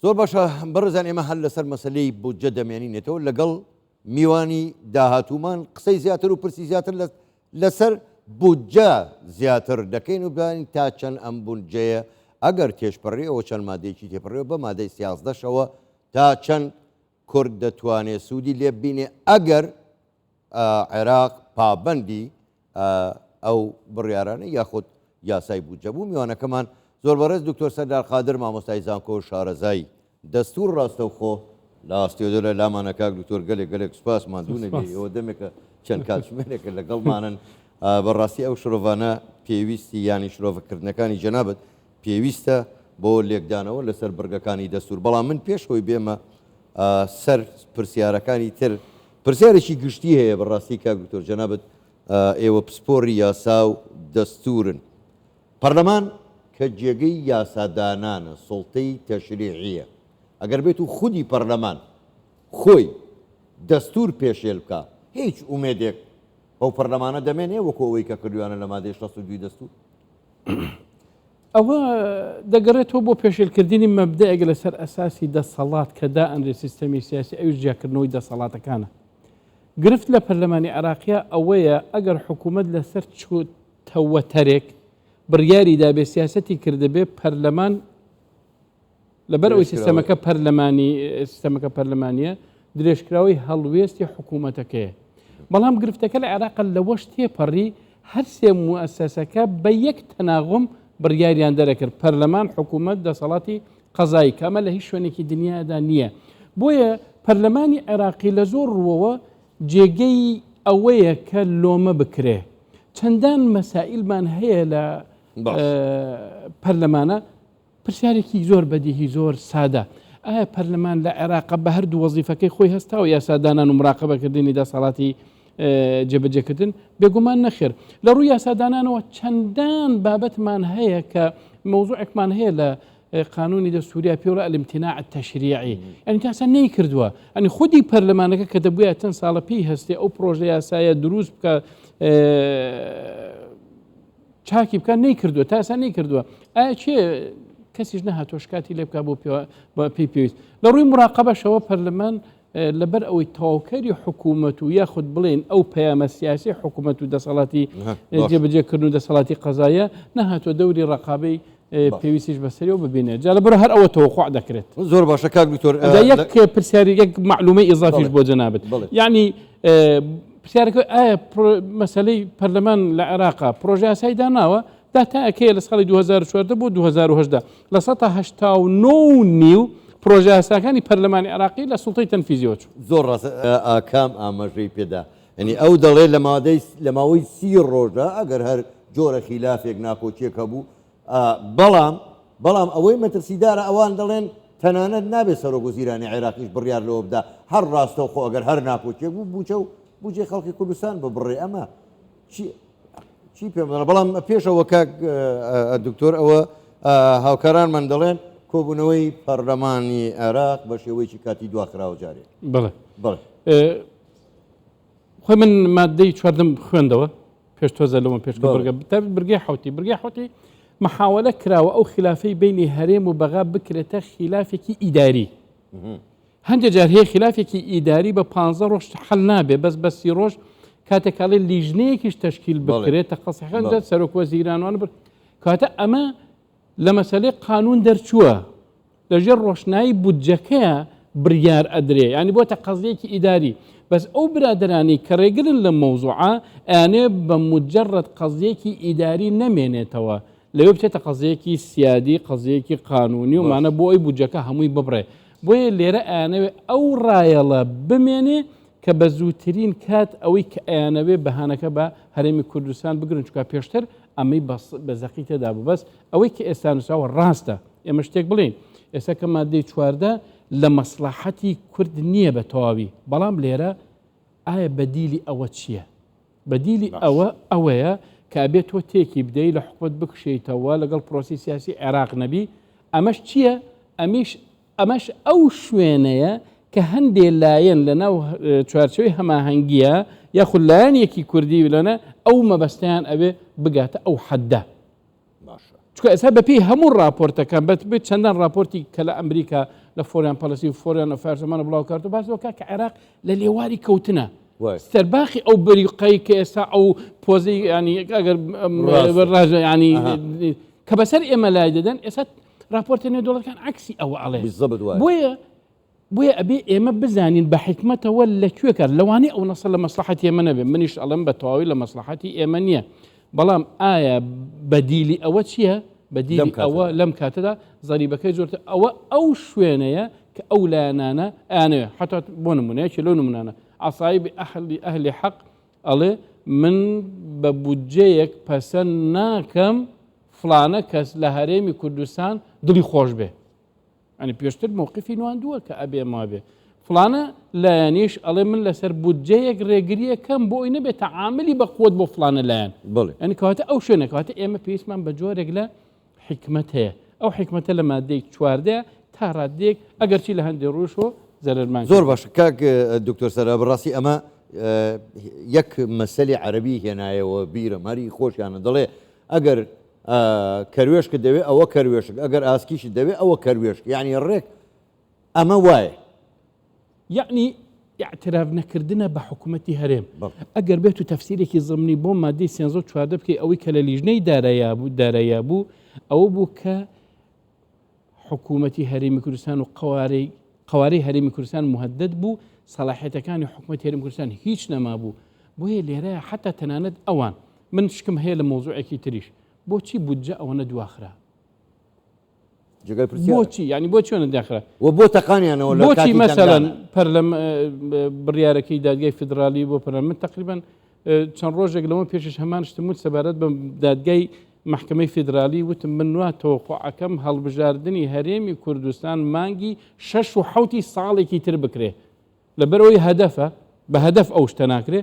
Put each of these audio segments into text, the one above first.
زۆر باشە بەڕێزان ئێمە هەر لەسەر مەسلەی بودجە دەمێنینێتەوە لەگەڵ میوانی داهاتوومان قسەی زیاتر و پرسی زیاتر لەسەر بودجە زیاتر دەکەین و بانی تا چەند ئەم بودجەیە ئەگەر تێشپەڕێەوە چەند مادەیەکی تێپەڕێەوە بە مادەی 13شەوە تا چەند کورد دەتوانێت سوودی لێ بینێ ئەگەر عێراق پابەندی ئەو بڕیارانە یاخود یاسای بودجە بوو. میوانەکەمان زۆر بەڕێز دکتۆر سەردار قادر مامۆستای زانکۆ و شارەزایی دەستور ڕاستەوخۆ لە ئاستێدە لە لامانەکە دکتۆر گەلێک سوپاسمان دوو نەبێ ئەوە دەمێکە چەند کاتژمێرێکە لەگەڵمانن بەڕاستی ئەو شرۆڤانە پێویستی ینی شرۆڤکردنەکانی جەنابەت پێویستە بۆ لێکدانەوە لەسەر بڕگەکانی دەستور. بەڵام من پێشەوەی بێمە سەر پرسیارەکانی تر پرسیارێکی گشتی هەیە بەڕاستی کاک دکتۆر جەنابەت ئێوە پسپۆڕی یاسا و دەستورن پەرلەمان کە جێگەی یاسادانانە سڵتەی تەشریعیە ئەگەر بێت و خودی پەرلەمان خۆی دەستور پێشێل بکە هیچ ئومێدێک ئەو پەرلەمانە دەمێنێ وەکو ئەوەی کە کردویانە لە مادەی 62 دەستور ئەوە دەگەڕێتەوە بۆ پێشێلکردنی مەبدەیەک لەسەر ئەساسی دەسەڵات کە دائەنرێ سیستەمی سیاسی ئەوش جیاکردنەوەی دەسەڵاتەکانە. گرفت لە پەرلەمانی عێراقیە ئەوەیە ئەگەر حکوومەت لەسەر چوتەوەتەرێک بڕیاری دابێ سیاسەتی کردبێ پەرلەمان لەبەر ئەوی سیستەمەکە پەرلەمانیە درێژکراوی هەڵوێستی حکوومەتەکەیە. بەڵام گرفتەکە لە عێراق لەوەش تێپەڕی هەر سێ موەسسەسەکە بە یەک تەناغم بڕیاریان دەرەکرد پەرلەمان حکوومەت دەسەڵاتی قەزایی کە ئەمە لە هیچ شوێنێکی دنیادا نییە. بۆیە پەرلەمانی عێراقی لە زۆر ڕووەوە جێگەی ئەوەیە کە لۆمە بکرێ. چەندان مەسائلمان هەیە لە پەرلەمانە پرسیارێکی زۆر بەدیهی زۆر سادە ئایا پەرلەمان لە عێراق بە هەردوو وەزیفەکەی خۆی هەستا و یاسادانان و مراقبەکردنی دەسەڵاتی جێبەجێکردن بێگومان نەخێر لە ڕووی یاسادانانەوە چەندان بابەتمان هەیە کە مەوزوعێکمان هەیە لە قانونی دەستوریا پێوڵە الامتناع التەشریعی ئەنی تاسە نەی کردووە ئەنی خودی پەرلەمانەکە کە دەبووە چەند ساڵە پێی هەستێ ئەو پرۆژە یاسایە دروست بکە چاکی بکە نەی کردووە تاسە نەی کردووە ئایا چێ کەسیش نەهاتۆ شکاتی لێ بکە بۆ پێی پێویست لە ڕووی مراقبەشەوە پەرلەمان لەبەر ئەوەی تەواوکەری حکوومەت و یاخود بڵێن ئەو پەیامە سیاسی حکوومەت و دەسەڵاتی جێبەجێکردن و دەسەڵاتی قەزایە نەهاتۆ دەوری ڕقابەی پێویستیش بەسەریەوە ببینێت جا لەبەر هەر ئەوە تەوەقوع دەکرێت. زۆر باشە کاک دکتۆر یەک پرسیاری یەک معلومەی ئیزافیش بۆ جەنابەت یعنی پرسیارەکە ئایا مەسەلەی پەرلەمان لە عێراقا پرۆژە یاسایی داناوە داتاکەیە لە ساڵی 2014 بۆ 2010 لە 1970 پرۆژە یاساکانی پەرلەمانی عێراقی لە سوڵتەی تەنفیزیەوە چوو. زۆر ڕاستە ئاکام ئاماژەی پێدا ینی ئەو دەڵێ لە ماوەی 30 ڕۆژدا ئەگەر هەر جۆرە خلافێک ناکۆچیەکە بوو بەڵام ئەوەی مەترسیدارە ئەوان دەڵێن تەنانەت نابێت سەرۆکوەزیرانی عێراقیش بڕیار لەوە بدا هەر ڕاستەوخۆ ئەگەر هەر ناکۆچێک بوو بووچە و بوجێ خەڵکی کوردستان بە بڕێ ئەمە چی پێم بەڵام پێشەوە کاک دکتۆر ئەوە هاوکارانمان دەڵێن کۆبوونەوەی پەرلەمانی عێراق بە شێوەیەکی کاتی دواخراوە جارێ. بڵێ خۆی من مادەی چواردەم خوێندەوە پێش تۆزە لەوە پێش برگەی حوتی محاولە کراوە ئەو خلافەی بینی هەرێم و بەغا بکرێتە خلافێکی ئیداری. هەندێک جار هەیە خلافێکی ئیداری بە 15 ڕۆژ حەل نابێ بەس بە 30 ڕۆژ کاتێکاڵێ لیژنەیەکیش تەشکیل بکرێتە قەسەکەدا سەرۆکوەزیرانوان کاتە ئەمە لە مەسەلەی قانون دەرچووە لەژێر ڕۆشنایی بودجەکەیە بڕیار ئەدرێ ینی بۆتە قەزیەکی ئیداری بەس ئەو برادرانی کە ڕێگرن لە مەوزوعە ئەیانێ بە مجرد قەزیەکی ئیداری نەمێنێتەوە لەوێ بچێتە قەزیەکی سیادی قەزیەکی قانونی و مانە بۆ ئەوی بودجەکە هەمووی ببڕێ بۆیە لێرە ئەیانەوێ ئەو ڕایەڵە بمێنێ کە بە زووترین کات ئەوەی کە ئەیانەوێ بەهانەکە بە هەرێمی کوردستان بگرن چکە پێشتر ئەمەی بە زەقی تێدا بوو بەس ئەوەی کە ئێستا نووسراوە ڕاستە ئێمە شتێک بڵین ئێستا کە مادەی چواردە لە مەسلحەتی کورد نییە بە تەواوی بەڵام لێرە ئایا بەدیلی ئەوە چییە؟ بەدیلی ئەوەیە کە ئەبێت تۆ تێکی بدەی لە حکومەت بکشیتەوە لەگەڵ پرۆسی سیاسی عێراق نەبی ئەمەش چییە؟ ئەمەش ئەو شوێنەیە کە هەندێ لایەن لە ناو چوارچەوەی هەماهەنگیە یاخود لایەنێکی کوردی لەنە ئەو مەبەستیان ئەوێ بگاتە ئەو حەدە چکە ئێستا بەپێی هەموو راپۆرتەکان بێت چەندان راپۆرتی کە لە ئەمریکا لە فۆریان پەلسی و فۆریان لە فارزمانە بڵاو کارت و باسەوەکە کە عێراق لە لێواری کەوتنە سەرباخی ئەو بریقەی کە ئێستا ئەو پۆزی ینی ئەگەر ڕاژە ینی کە بەسەر ئێمە لای دەدەن ئێستا راپۆرتە نێودوڵەتەکان عکسی ئەوە ئەڵێ بۆیە ئەبێ ئێمە بزانین بە حکمەتەوە لەکوێ کار لەوانەیە ئەو نەسە لە مەسلحەتی ئێمە نەبێ منیش ئەڵم بە تەواوی لە مەسلحەتی ئێمە نییە بەڵام ئایا بەدیلی ئەوە چییە؟ بەدیلی ئەوە لەم کاتەدا زەریبەکەی زۆرتر ئەوە ئەو شوێنەیە کە ئەو لایەنانە ئەیانەوێ حتا بۆ نمونەیەکی لەو نمونانە ئاسایب ئەهلی حەق ئەڵێ من بە بودجەیەک پەسەند ناکەم فلانە کەس لە هەرێمی کوردستان دڵی خۆش بێ ئەنی پێشتر مووقفی نواندووە کە ئەبێ ما بێ فلانە لایەنیش ئەڵێ من لەسەر بودجەیەک ڕێگریەکەم بۆ ئەوی نەبێت تعاملی بە خۆت بۆ فلانە لایەن ئەنی کەواتە ئەو شوێنە کەواتە ئێمە پێویستمان بە جۆرێک لە حکمت هەیە ئەو حکمەتە لە مادەی چواردەیە تا ڕادێک ئەگەرچی لە هەندێک ڕۆژەوە زەرمان زۆر باش کاک دکتۆر سەرا بەڕاستی ئەمە یەک مەسەلی عەربی هێنایەوە بیرە مەری خۆشیانە دەڵێ ئەگەر کەروێشکە دەوێت ئەوە کەروێشک ئەگەر ئاسکیش دەوێت ئەوە کەروێشک یعنی ڕێک ئەمە وایە یعنی اعتراف نەکردنە بە حکوومەتی هەرێم ئەگەر بێت و تەفسیرێکی زمانی بۆ مادەی 14 بکەی ئەوەی کە لە لیژنەی دارایی بوو ئەوە بوو کە حکوومەتی هەرێمی کوردستان و قوارەی هەرێمی کوردستان مهدد بوو سەلاحیەتەکانی حکوومەتی هەرێمی کوردستان هیچ نەما بوو بۆیە لێرەیە حتا تەنانەت ئەوان من شکم هەیە لە مۆزوعێکی تریش بۆچی بودجە ئەوەنە دواخرا بۆچی ینی بۆ چۆنە داخرا و بۆ تەقانیانەوە بۆچی مەسەڵەن پەرلەم بڕیارەکەی دادگای فدرالی بۆ پەرلەمان من تقریبا چەند ڕۆژێک لەمە پێشش هەمان شتموت سەبارەت بە دادگای محکمەی فدرالی وتم من نواتەوە خۆعەکەم هەڵبژاردننی هەرێمی کوردستان مانگی 6 و 7 ساڵێکی تر بکرێ لەبەرەوەی هەدەفە بە هەدەف ئەو شتە ناکرێ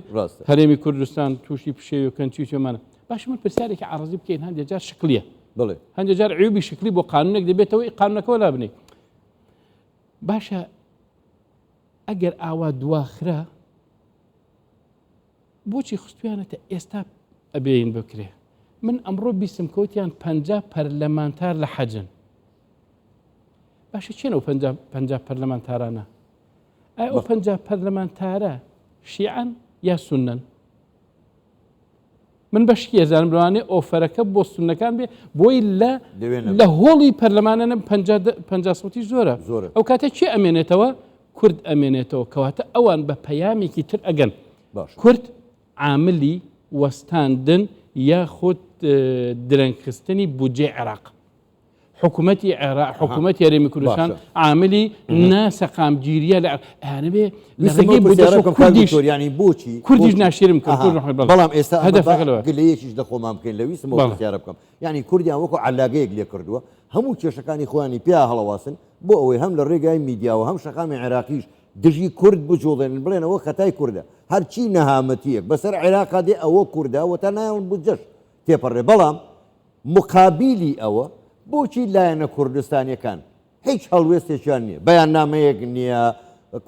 هەرێمی کوردستان تووشی پشێوی و کەنچی توێمانە باش من پرسیارێکی عەرەزی بکەین هەندێک جار شکلیە هەندێک جار عیوبی شکلی بۆ قانونێک دەبێتەوەی قانونەکەەوە لا بنێ باشە ئەگەر ئاوا دواخرا بۆچی خستویانەتە ئێستا ئەبێین بکرێ من ئەمڕۆ بیستم کەوتیان 50 پەرلەمانتار لە حەجن باشە چێنە و 50 پەرلەمانتارانە ئایا ئەو 50 پەرلەمانتارە شیعەن یا سونەن من بەشکی ێزانم لەوانێ ئۆفەرەکە بۆ سونەکان بێ بۆی لە هۆڵی پەرلەمانە 50 سەوتی زۆرە ئەو کاتە چی ئەمێنێتەوە کورد ئەمێنێتەوە کەواتە ئەوان بە پەیامێکی تر ئەگەن کورد عاملی وەستاندن یاخود درەنگخستنی بودجێ عێراق حکوومەتی عێراق حکوومەتی هەرێمی کوردستان عاملی ناسەقامگیریە لە هەنەبێ لەڕێگەی ینی بۆچی کوردیش ناشرم کرد بەڵام ئێستا هەدەفەکەلەیەکیش دەخۆمان بکەین لەویستم پرسیارە بکەم ینی کوردیان وەکو علاگەیەک لێ کردووە هەموو کێشەکانی خۆیانی پیا هەڵەواسن بۆ ئەوەی هەم لە ڕێگای میدیاوە هەم شەقامی عێراقیش دژی کورد بجوڵێن بڵێنەوە خەتای کووردە هەرچی نەهامەتیەک بەسەر عێراقا دێ ئەوە کووردە و تا نایەن بجەش تێپەڕێ بەڵام مقابلی ئەوە بۆچی لایەنە کوردستانیەکان هیچ هەڵوێستێکیان نییە بەیان نامەیەک نییە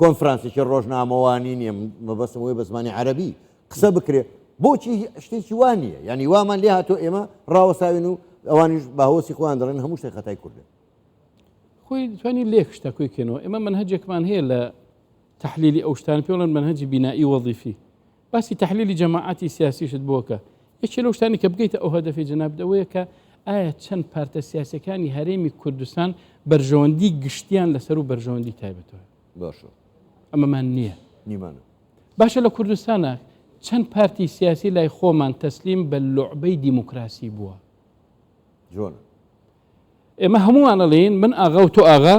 کۆنفرانسێکی ڕۆژنامەوانی نییە مەبەستمەوەی بە زمانی عەرەبی قسە بکرێ بۆچی شتێکی وان نییە ینی وامان لێ هاتۆ ئێمە ڕاوەساوین و ئەوانیش باهۆسی خۆیان دەڵێن هەموو شتێک خەتای کووردە خۆی توانی لێک شتەکوی کێنەوە ئێمە منهەجێکمان هەیە لە تحلیلی ئەو شتان پێڵەن منهەجی بینایی وەظیفی باسی تحلیلی جەماعەتی سیاسیشت بۆکە یەکێ لەو شتانی کە بگەیتە ئەو هەدەفی جەنابدەوەیە کە ئایا چەند پارتە سیاسەکانی هەرێمی کوردستان بەرژەوەندی گشتیان لەسەر و بەرژەوەندی تایبەتەوە باشە ئەمەمان نییە نیمانە باشە لە کوردستانە چەند پارتی سیاسی لای خۆمان تەسلیم بە لوعبەی دیموکراسی بووە جۆنە ئێمە هەمووان ئەڵێن من ئاغا و تۆ ئاغا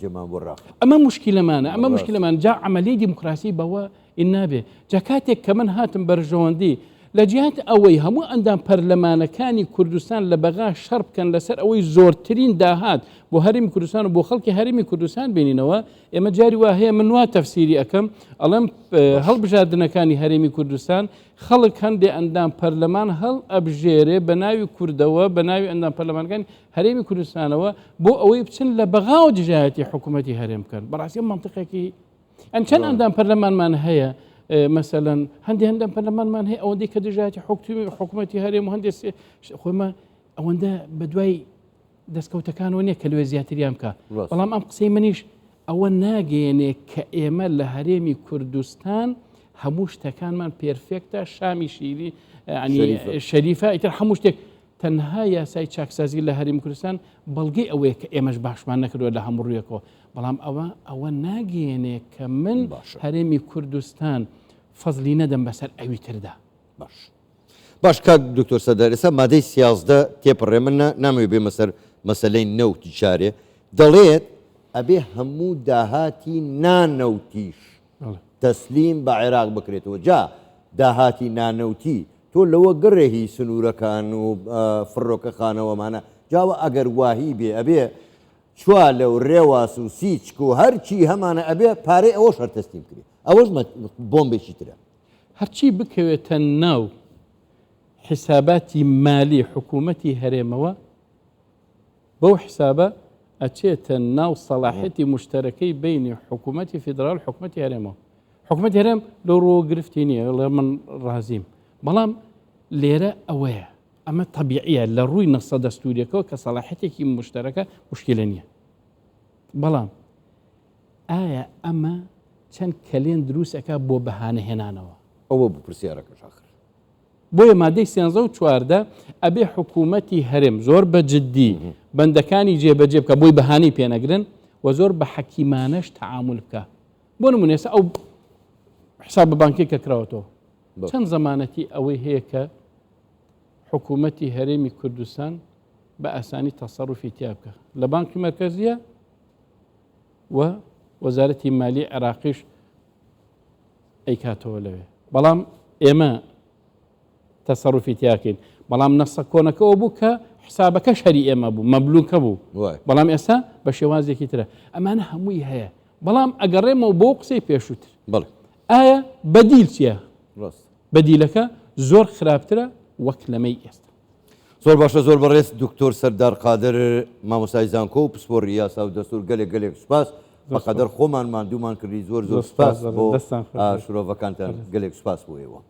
جێمان بۆ ڕاق ئەمە مشکلەمانە ئەمە مشکلەمان جا عملی دیموکراسی بەوە ئینابێ جا کاتێک کە من هاتم بەرژەوەندی لە جیهات ئەوەی هەموو ئەندام پەرلەمانەکانی کوردستان لە بەغا شەڕ بکەن لەسەر ئەوەی زۆرترین داهات بۆ هەرێمی کوردستان و بۆ خەڵکی هەرێمی کوردستان بینینەوە ئێمە جاری وا هەیە من وا تەفسیری ئەەکەم ئەڵەم هەڵبژاردنەکانی هەرێمی کوردستان خەڵک هەندێک ئەندام پەرلەمان هەڵ ئەبژێرێ بە ناوی کوردەوە بە ناوی ئەندام پەرلەمانەکانی هەرێمی کوردستانەوە بۆ ئەوەی بچن لە بەغا و دژایەتی حکوومەتی هەرێم بکەن بەڕاستی منطقێکی ئەن چەند ئەندام پەرلەمانمان هەیە مثلا هەندێک پەرلەمانمان هەیە ئەوەندەی کە دژایەتی حکوومەتی هەرێم و هەندێک خۆمە ئەوەندە بە دوای دەستکەوتەکانەوە نییە کە لێ زیاتریان بکە ڕاست. بەڵام ئەم قسەی منیش ئەوە ناگەێنێ کە ئێمە لە هەرێمی کوردستان هەموو شتەکانمان پێرفێکتە شامی شیری شەریفە ئیتر هەموو شتێک تەنها یاسای چاکسازی لە هەرێمی کوردستان بەڵگەی ئەوەیە کە ئێمەش باشمان نەکردووە لە هەموو ڕوویەکەوە بەڵام ئەوە ناگەێنێ کە من هەرێمی کوردستان فەزلی نەدەم بەسەر ئەوی تردا باش کاک دکتۆر سەردار ئێستا مادەی 11 تێپەڕێ من نامەوێت بێ مەسەر مەسەلەی نەوتی شارێ دەڵێت ئەبێ هەموو داهاتی نانەوتیش تەسلیم بە عێراق بکرێتەوە جا داهاتی نانەوتی تۆ لەوە گەڕێهی سنوورەکان و فڕۆکە خانەوەمانە جاوە ئەگەر واهی بێ ئەبێ چوا لەو ڕێواس و سیچک و هەرچی هەمانە ئەبێ پارەی ئەوەش هەر تەسلیم کرێ ئەوەش بۆمبێکی ترە هەرچی بکەوێتە ناو حساباتی مالی حکوومەتی هەرێمەوە بەو حسابە ئەچێتە ناو سەلاحەتی مشتەرەکەی بینی حکوومەتی فیدرال حکوومەتی هەرێمەوە حکوومەتی هەرێم لە ڕۆ گرفتی نییە لە من ڕازیم بەڵام لێرە ئەوەیە ئەمە طبیعیە لە ڕووی نەسە دەستوریەکەەوە کە سەلاحەتێکی مشتەرەکە مشکلە نییە بەڵام ئایا ئەمە چەند کەلێن دروستەکە بۆ بەهانەهێنانەوە ئەوە بوو پرسیارەکەش آخر بۆیە مادەی 14 ئەبێ حکوومەتی هەرێم زۆر بە جددی بەندەکانی جێبەجێ بکە بۆی بەهانی پێنەگرن و زۆر بە حەکیمانەش تەعامل بکە بۆ نمونێسە ئەو حساب بە بانکی کە کراوەتەوە چەند زەمانەتی ئەوەی هەیە کە حکوومەتی هەرێمی کوردستان بە ئاسانی تەسەڕوفی تیا بکە لە بانکی مرکزیە و وەزارەتی مالی عێراقیش ئەیکاتەوە لەوێ بەڵام ئێمە تەسەڕوفی تیاکەین بەڵام نەسە کۆنەکەەوە بوو کە حسابەکە شەری ئێمە بوو مەبلوکە بوو بەڵام ئێستا بە شێوازێکی ترە ئەمانە هەمووی هەیە بەڵام ئەگەڕێمەوە بۆ قسەی پێشووتر ئایا بەدیل چییە بەدیلەکە زۆر خراپترە وەک لەمەی ئێستا زۆر باشە زۆر بەڕێز دکتۆر سەردار قادر مامۆستای زانکۆ و پسپۆڕی یاسا و دەستور گەلێک سوپاس بەقەدەر خۆمان ماندوومان کردی زۆر سوپاس بۆ شرۆڤەکانتان گەلێک سوپاس بۆ ئێوە